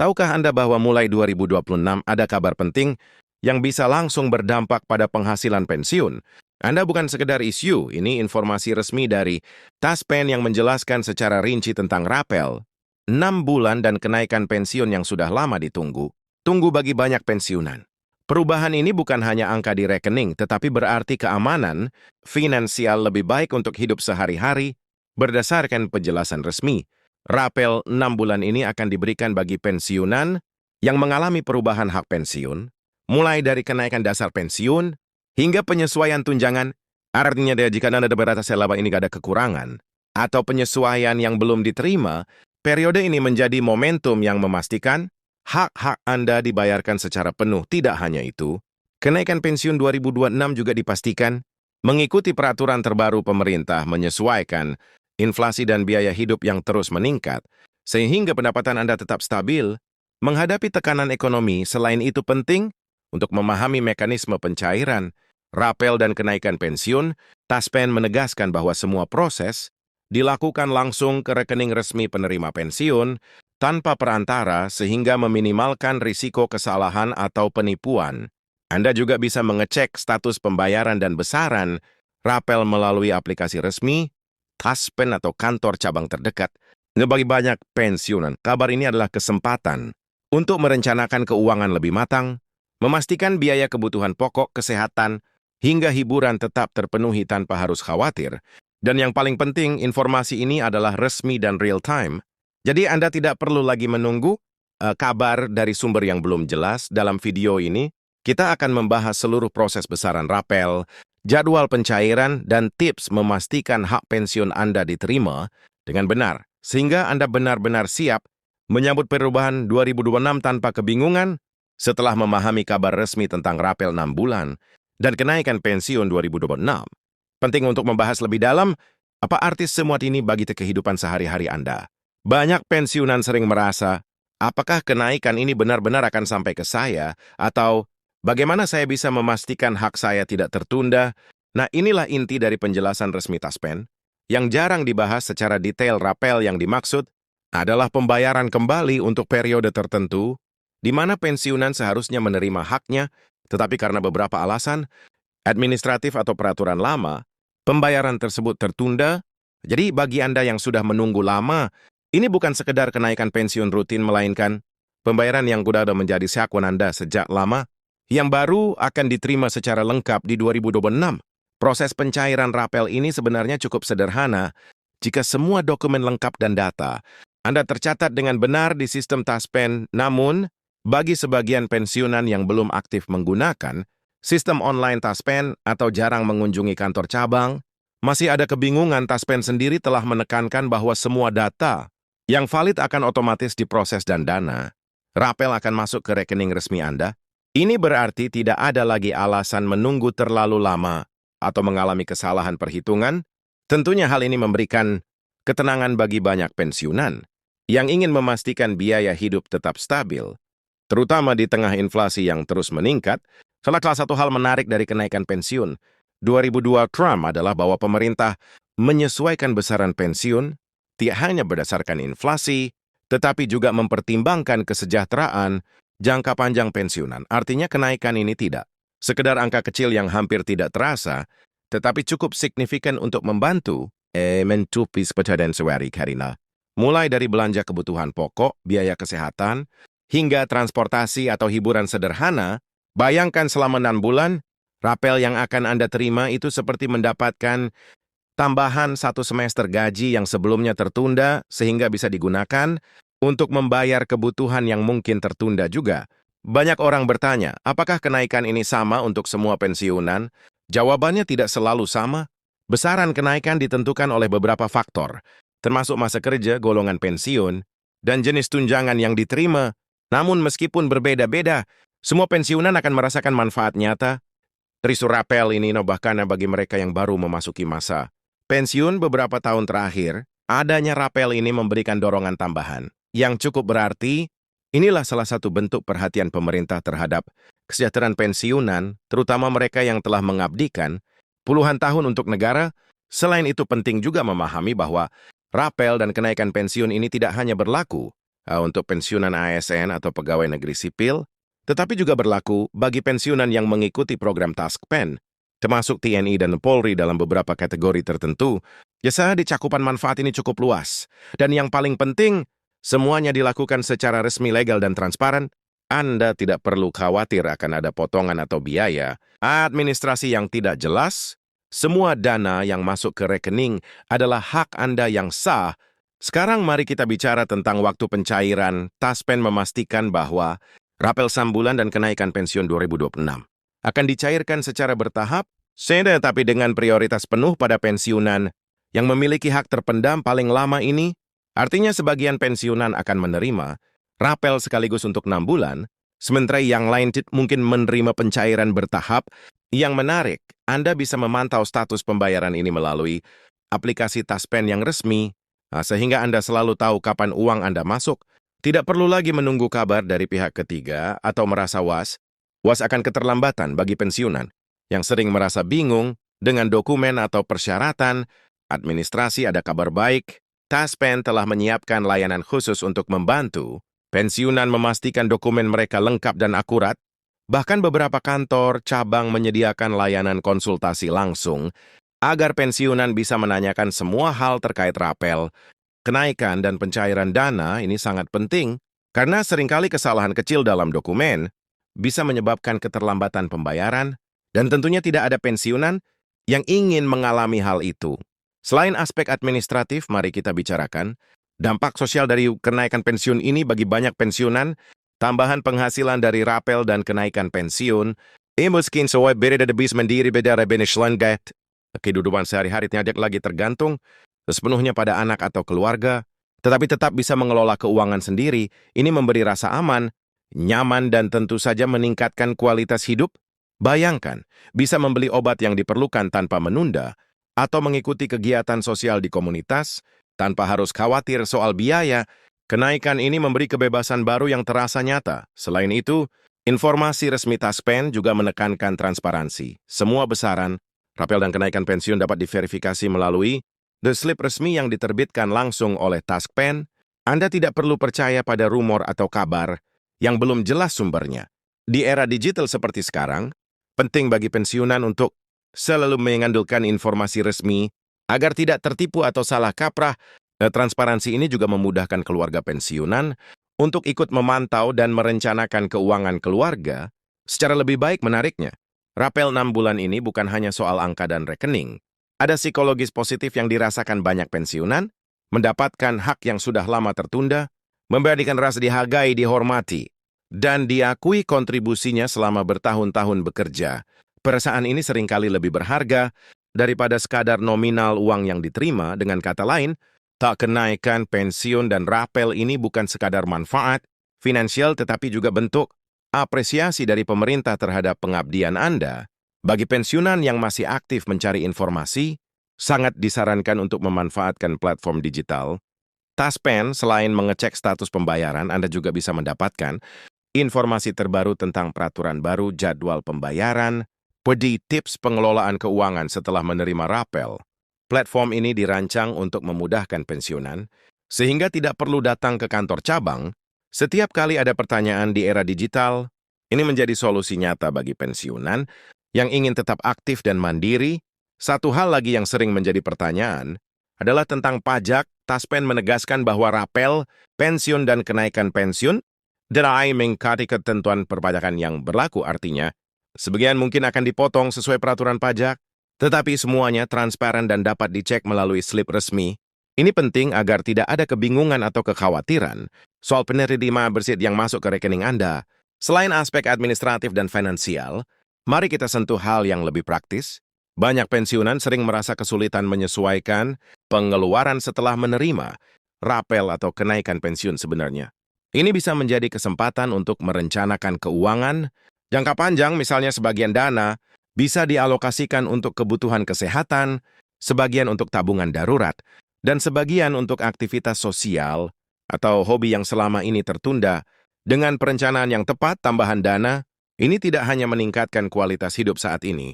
Tahukah Anda bahwa mulai 2026 ada kabar penting yang bisa langsung berdampak pada penghasilan pensiun? Anda bukan sekedar isu, ini informasi resmi dari Taspen yang menjelaskan secara rinci tentang rapel. 6 bulan dan kenaikan pensiun yang sudah lama ditunggu. Tunggu bagi banyak pensiunan. Perubahan ini bukan hanya angka di rekening, tetapi berarti keamanan finansial lebih baik untuk hidup sehari-hari berdasarkan penjelasan resmi. Rapel 6 bulan ini akan diberikan bagi pensiunan yang mengalami perubahan hak pensiun, mulai dari kenaikan dasar pensiun hingga penyesuaian tunjangan. Artinya jika Anda berada selama ini ada kekurangan atau penyesuaian yang belum diterima, periode ini menjadi momentum yang memastikan hak-hak Anda dibayarkan secara penuh. Tidak hanya itu, kenaikan pensiun 2026 juga dipastikan mengikuti peraturan terbaru pemerintah menyesuaikan inflasi dan biaya hidup yang terus meningkat, sehingga pendapatan Anda tetap stabil menghadapi tekanan ekonomi. Selain itu penting untuk memahami mekanisme pencairan rapel dan kenaikan pensiun. Taspen menegaskan bahwa semua proses dilakukan langsung ke rekening resmi penerima pensiun tanpa perantara sehingga meminimalkan risiko kesalahan atau penipuan. Anda juga bisa mengecek status pembayaran dan besaran rapel melalui aplikasi resmi Taspen atau kantor cabang terdekat. Bagi banyak pensiunan, kabar ini adalah kesempatan untuk merencanakan keuangan lebih matang, memastikan biaya kebutuhan pokok, kesehatan, hingga hiburan tetap terpenuhi tanpa harus khawatir. Dan yang paling penting, informasi ini adalah resmi dan real-time. Jadi Anda tidak perlu lagi menunggu kabar dari sumber yang belum jelas. Dalam video ini, kita akan membahas seluruh proses besaran rapel, jadwal pencairan, dan tips memastikan hak pensiun Anda diterima dengan benar, sehingga Anda benar-benar siap menyambut perubahan 2026 tanpa kebingungan setelah memahami kabar resmi tentang rapel 6 bulan dan kenaikan pensiun 2026. Penting untuk membahas lebih dalam, apa arti semua ini bagi kehidupan sehari-hari Anda. Banyak pensiunan sering merasa, apakah kenaikan ini benar-benar akan sampai ke saya, atau bagaimana saya bisa memastikan hak saya tidak tertunda? Nah, inilah inti dari penjelasan resmi Taspen, yang jarang dibahas secara detail. Rapel yang dimaksud adalah pembayaran kembali untuk periode tertentu, di mana pensiunan seharusnya menerima haknya, tetapi karena beberapa alasan, administratif atau peraturan lama, pembayaran tersebut tertunda. Jadi bagi Anda yang sudah menunggu lama, ini bukan sekedar kenaikan pensiun rutin, melainkan pembayaran yang sudah menjadi seakuan Anda sejak lama, yang baru akan diterima secara lengkap di 2026. Proses pencairan rapel ini sebenarnya cukup sederhana jika semua dokumen lengkap dan data Anda tercatat dengan benar di sistem Taspen. Namun, bagi sebagian pensiunan yang belum aktif menggunakan sistem online Taspen atau jarang mengunjungi kantor cabang, masih ada kebingungan. Taspen sendiri telah menekankan bahwa semua data yang valid akan otomatis diproses dan dana rapel akan masuk ke rekening resmi Anda. Ini berarti tidak ada lagi alasan menunggu terlalu lama atau mengalami kesalahan perhitungan. Tentunya hal ini memberikan ketenangan bagi banyak pensiunan yang ingin memastikan biaya hidup tetap stabil, terutama di tengah inflasi yang terus meningkat. Salah satu hal menarik dari kenaikan pensiun 2002 Trump adalah bahwa pemerintah menyesuaikan besaran pensiun tidak hanya berdasarkan inflasi, tetapi juga mempertimbangkan kesejahteraan jangka panjang pensiunan. Artinya kenaikan ini tidak sekedar angka kecil yang hampir tidak terasa, tetapi cukup signifikan untuk membantu menutupi kebutuhan sehari-hari. Mulai dari belanja kebutuhan pokok, biaya kesehatan, hingga transportasi atau hiburan sederhana. Bayangkan selama 6 bulan, rapel yang akan Anda terima itu seperti mendapatkan tambahan 1 semester gaji yang sebelumnya tertunda, sehingga bisa digunakan untuk membayar kebutuhan yang mungkin tertunda juga. Banyak orang bertanya, apakah kenaikan ini sama untuk semua pensiunan? Jawabannya tidak selalu sama. Besaran kenaikan ditentukan oleh beberapa faktor, termasuk masa kerja, golongan pensiun, dan jenis tunjangan yang diterima. Namun meskipun berbeda-beda, semua pensiunan akan merasakan manfaat nyata. Risu rapel ini bahkan bagi mereka yang baru memasuki masa pensiun beberapa tahun terakhir, adanya rapel ini memberikan dorongan tambahan yang cukup berarti. Inilah salah satu bentuk perhatian pemerintah terhadap kesejahteraan pensiunan, terutama mereka yang telah mengabdikan puluhan tahun untuk negara. Selain itu penting juga memahami bahwa rapel dan kenaikan pensiun ini tidak hanya berlaku untuk pensiunan ASN atau pegawai negeri sipil, tetapi juga berlaku bagi pensiunan yang mengikuti program TaskPen, termasuk TNI dan Polri dalam beberapa kategori tertentu. Jasa di cakupan manfaat ini cukup luas. Dan yang paling penting, semuanya dilakukan secara resmi, legal, dan transparan. Anda tidak perlu khawatir akan ada potongan atau biaya administrasi yang tidak jelas. Semua dana yang masuk ke rekening adalah hak Anda yang sah. Sekarang mari kita bicara tentang waktu pencairan. TaskPen memastikan bahwa rapel sambulan dan kenaikan pensiun 2026 akan dicairkan secara bertahap, tetapi dengan prioritas penuh pada pensiunan yang memiliki hak terpendam paling lama ini. Artinya sebagian pensiunan akan menerima rapel sekaligus untuk 6 bulan, sementara yang lain mungkin menerima pencairan bertahap. Yang menarik, Anda bisa memantau status pembayaran ini melalui aplikasi TaskPen yang resmi, sehingga Anda selalu tahu kapan uang Anda masuk. Tidak perlu lagi menunggu kabar dari pihak ketiga atau merasa was akan keterlambatan bagi pensiunan yang sering merasa bingung dengan dokumen atau persyaratan administrasi. Ada kabar baik, TaskPen telah menyiapkan layanan khusus untuk membantu pensiunan memastikan dokumen mereka lengkap dan akurat. Bahkan beberapa kantor cabang menyediakan layanan konsultasi langsung agar pensiunan bisa menanyakan semua hal terkait rapel, kenaikan, dan pencairan dana. Ini sangat penting karena seringkali kesalahan kecil dalam dokumen bisa menyebabkan keterlambatan pembayaran, dan tentunya tidak ada pensiunan yang ingin mengalami hal itu. Selain aspek administratif, mari kita bicarakan dampak sosial dari kenaikan pensiun ini bagi banyak pensiunan. Tambahan penghasilan dari rapel dan kenaikan pensiun, mungkin sesuai beda bis mendiri beda benislangat. Kehidupan sehari-hari tidak lagi tergantung sepenuhnya pada anak atau keluarga, tetapi tetap bisa mengelola keuangan sendiri. Ini memberi rasa aman, nyaman, dan tentu saja meningkatkan kualitas hidup. Bayangkan, bisa membeli obat yang diperlukan tanpa menunda, atau mengikuti kegiatan sosial di komunitas tanpa harus khawatir soal biaya. Kenaikan ini memberi kebebasan baru yang terasa nyata. Selain itu, informasi resmi TaskPen juga menekankan transparansi. Semua besaran, rapel dan kenaikan pensiun dapat diverifikasi melalui the slip resmi yang diterbitkan langsung oleh TaskPen. Anda tidak perlu percaya pada rumor atau kabar yang belum jelas sumbernya. Di era digital seperti sekarang, penting bagi pensiunan untuk selalu mengandalkan informasi resmi agar tidak tertipu atau salah kaprah. Transparansi ini juga memudahkan keluarga pensiunan untuk ikut memantau dan merencanakan keuangan keluarga secara lebih baik. Menariknya, rapel 6 bulan ini bukan hanya soal angka dan rekening. Ada psikologis positif yang dirasakan banyak pensiunan, mendapatkan hak yang sudah lama tertunda, memberikan rasa dihargai, dihormati, dan diakui kontribusinya selama bertahun-tahun bekerja. Perasaan ini seringkali lebih berharga daripada sekadar nominal uang yang diterima. Dengan kata lain, tak kenaikan pensiun dan rapel ini bukan sekadar manfaat finansial, tetapi juga bentuk apresiasi dari pemerintah terhadap pengabdian Anda. Bagi pensiunan yang masih aktif mencari informasi, sangat disarankan untuk memanfaatkan platform digital TaskPen. Selain mengecek status pembayaran, Anda juga bisa mendapatkan informasi terbaru tentang peraturan baru, jadwal pembayaran, tips pengelolaan keuangan setelah menerima rapel. Platform ini dirancang untuk memudahkan pensiunan, sehingga tidak perlu datang ke kantor cabang setiap kali ada pertanyaan. Di era digital, ini menjadi solusi nyata bagi pensiunan yang ingin tetap aktif dan mandiri. Satu hal lagi yang sering menjadi pertanyaan adalah tentang pajak. TaskPen menegaskan bahwa rapel, pensiun, dan kenaikan pensiun adalah mengikuti ketentuan perpajakan yang berlaku. Artinya, sebagian mungkin akan dipotong sesuai peraturan pajak, tetapi semuanya transparan dan dapat dicek melalui slip resmi. Ini penting agar tidak ada kebingungan atau kekhawatiran soal penerimaan bersih yang masuk ke rekening Anda. Selain aspek administratif dan finansial, mari kita sentuh hal yang lebih praktis. Banyak pensiunan sering merasa kesulitan menyesuaikan pengeluaran setelah menerima rapel atau kenaikan pensiun. Sebenarnya, ini bisa menjadi kesempatan untuk merencanakan keuangan jangka panjang. Misalnya, sebagian dana bisa dialokasikan untuk kebutuhan kesehatan, sebagian untuk tabungan darurat, dan sebagian untuk aktivitas sosial atau hobi yang selama ini tertunda. Dengan perencanaan yang tepat, tambahan dana ini tidak hanya meningkatkan kualitas hidup saat ini,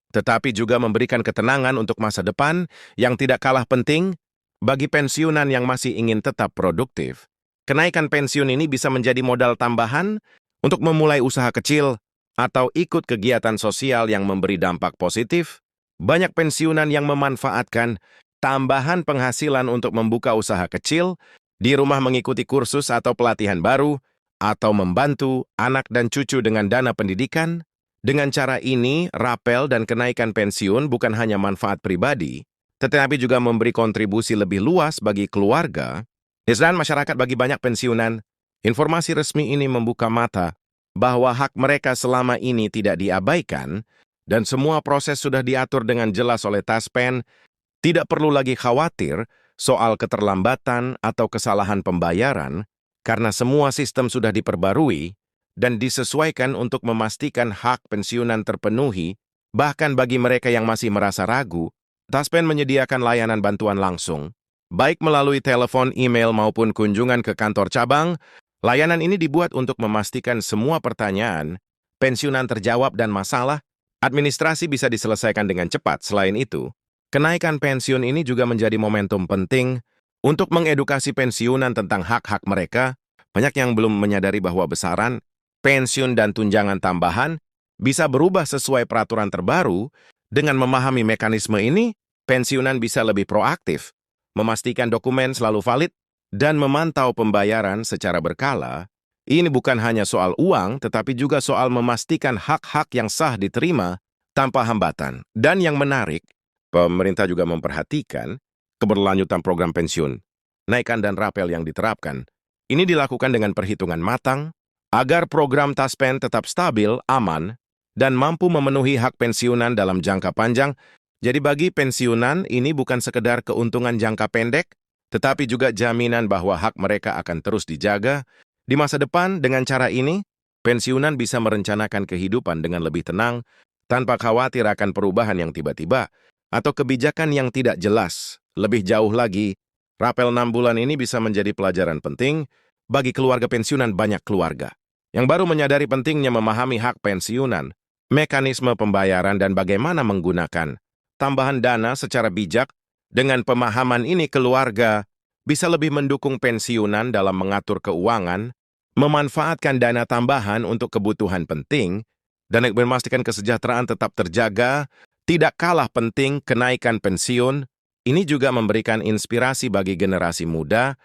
tetapi juga memberikan ketenangan untuk masa depan yang tidak kalah penting bagi pensiunan yang masih ingin tetap produktif. Kenaikan pensiun ini bisa menjadi modal tambahan untuk memulai usaha kecil atau ikut kegiatan sosial yang memberi dampak positif. Banyak pensiunan yang memanfaatkan tambahan penghasilan untuk membuka usaha kecil, di rumah mengikuti kursus atau pelatihan baru, atau membantu anak dan cucu dengan dana pendidikan. Dengan cara ini, rapel dan kenaikan pensiun bukan hanya manfaat pribadi, tetapi juga memberi kontribusi lebih luas bagi keluarga dan masyarakat. Bagi banyak pensiunan, informasi resmi ini membuka mata bahwa hak mereka selama ini tidak diabaikan dan semua proses sudah diatur dengan jelas oleh Taspen. Tidak perlu lagi khawatir soal keterlambatan atau kesalahan pembayaran karena semua sistem sudah diperbarui dan disesuaikan untuk memastikan hak pensiunan terpenuhi. Bahkan bagi mereka yang masih merasa ragu, Taspen menyediakan layanan bantuan langsung, baik melalui telepon, email, maupun kunjungan ke kantor cabang. Layanan ini dibuat untuk memastikan semua pertanyaan pensiunan terjawab dan masalah administrasi bisa diselesaikan dengan cepat. Selain itu, kenaikan pensiun ini juga menjadi momentum penting untuk mengedukasi pensiunan tentang hak-hak mereka. Banyak yang belum menyadari bahwa besaran pensiun dan tunjangan tambahan bisa berubah sesuai peraturan terbaru. Dengan memahami mekanisme ini, pensiunan bisa lebih proaktif, memastikan dokumen selalu valid, dan memantau pembayaran secara berkala. Ini bukan hanya soal uang, tetapi juga soal memastikan hak-hak yang sah diterima tanpa hambatan. Dan yang menarik, pemerintah juga memperhatikan keberlanjutan program pensiun, naikan dan rapel yang diterapkan. Ini dilakukan dengan perhitungan matang agar program Taspen tetap stabil, aman, dan mampu memenuhi hak pensiunan dalam jangka panjang. Jadi bagi pensiunan, ini bukan sekedar keuntungan jangka pendek, tetapi juga jaminan bahwa hak mereka akan terus dijaga. Di masa depan, dengan cara ini, pensiunan bisa merencanakan kehidupan dengan lebih tenang, tanpa khawatir akan perubahan yang tiba-tiba, atau kebijakan yang tidak jelas. Lebih jauh lagi, rapel 6 bulan ini bisa menjadi pelajaran penting bagi keluarga pensiunan. Banyak keluarga yang baru menyadari pentingnya memahami hak pensiunan, mekanisme pembayaran, dan bagaimana menggunakan tambahan dana secara bijak. Dengan pemahaman ini, keluarga bisa lebih mendukung pensiunan dalam mengatur keuangan, memanfaatkan dana tambahan untuk kebutuhan penting, dan memastikan kesejahteraan tetap terjaga. Tidak kalah penting, kenaikan pensiun ini juga memberikan inspirasi bagi generasi muda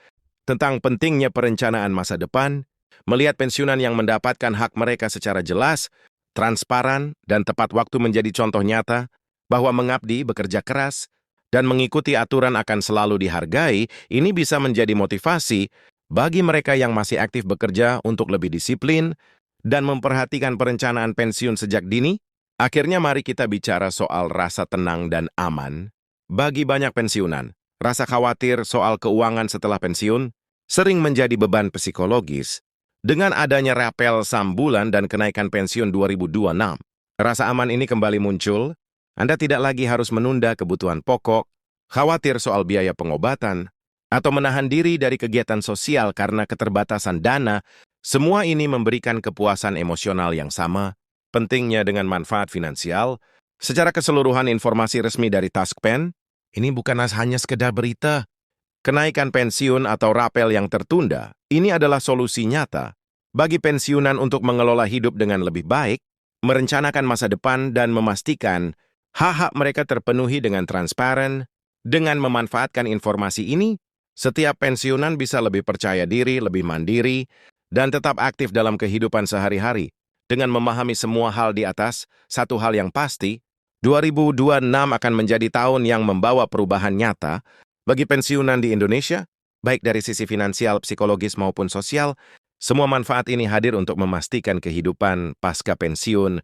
tentang pentingnya perencanaan masa depan, melihat pensiunan yang mendapatkan hak mereka secara jelas, transparan, dan tepat waktu menjadi contoh nyata bahwa mengabdi, bekerja keras, dan mengikuti aturan akan selalu dihargai. Ini bisa menjadi motivasi bagi mereka yang masih aktif bekerja untuk lebih disiplin dan memperhatikan perencanaan pensiun sejak dini. Akhirnya mari kita bicara soal rasa tenang dan aman. Bagi banyak pensiunan, rasa khawatir soal keuangan setelah pensiun sering menjadi beban psikologis. Dengan adanya rapel 6 bulan dan kenaikan pensiun 2026, rasa aman ini kembali muncul. Anda tidak lagi harus menunda kebutuhan pokok, khawatir soal biaya pengobatan, atau menahan diri dari kegiatan sosial karena keterbatasan dana. Semua ini memberikan kepuasan emosional yang sama. Pentingnya dengan manfaat finansial. Secara keseluruhan, informasi resmi dari Taspen, ini bukan hanya sekedar berita. Kenaikan pensiun atau rapel yang tertunda, ini adalah solusi nyata bagi pensiunan untuk mengelola hidup dengan lebih baik, merencanakan masa depan, dan memastikan hak-hak mereka terpenuhi dengan transparan. Dengan memanfaatkan informasi ini, setiap pensiunan bisa lebih percaya diri, lebih mandiri, dan tetap aktif dalam kehidupan sehari-hari. Dengan memahami semua hal di atas, satu hal yang pasti, 2026 akan menjadi tahun yang membawa perubahan nyata bagi pensiunan di Indonesia, baik dari sisi finansial, psikologis, maupun sosial. Semua manfaat ini hadir untuk memastikan kehidupan pasca pensiun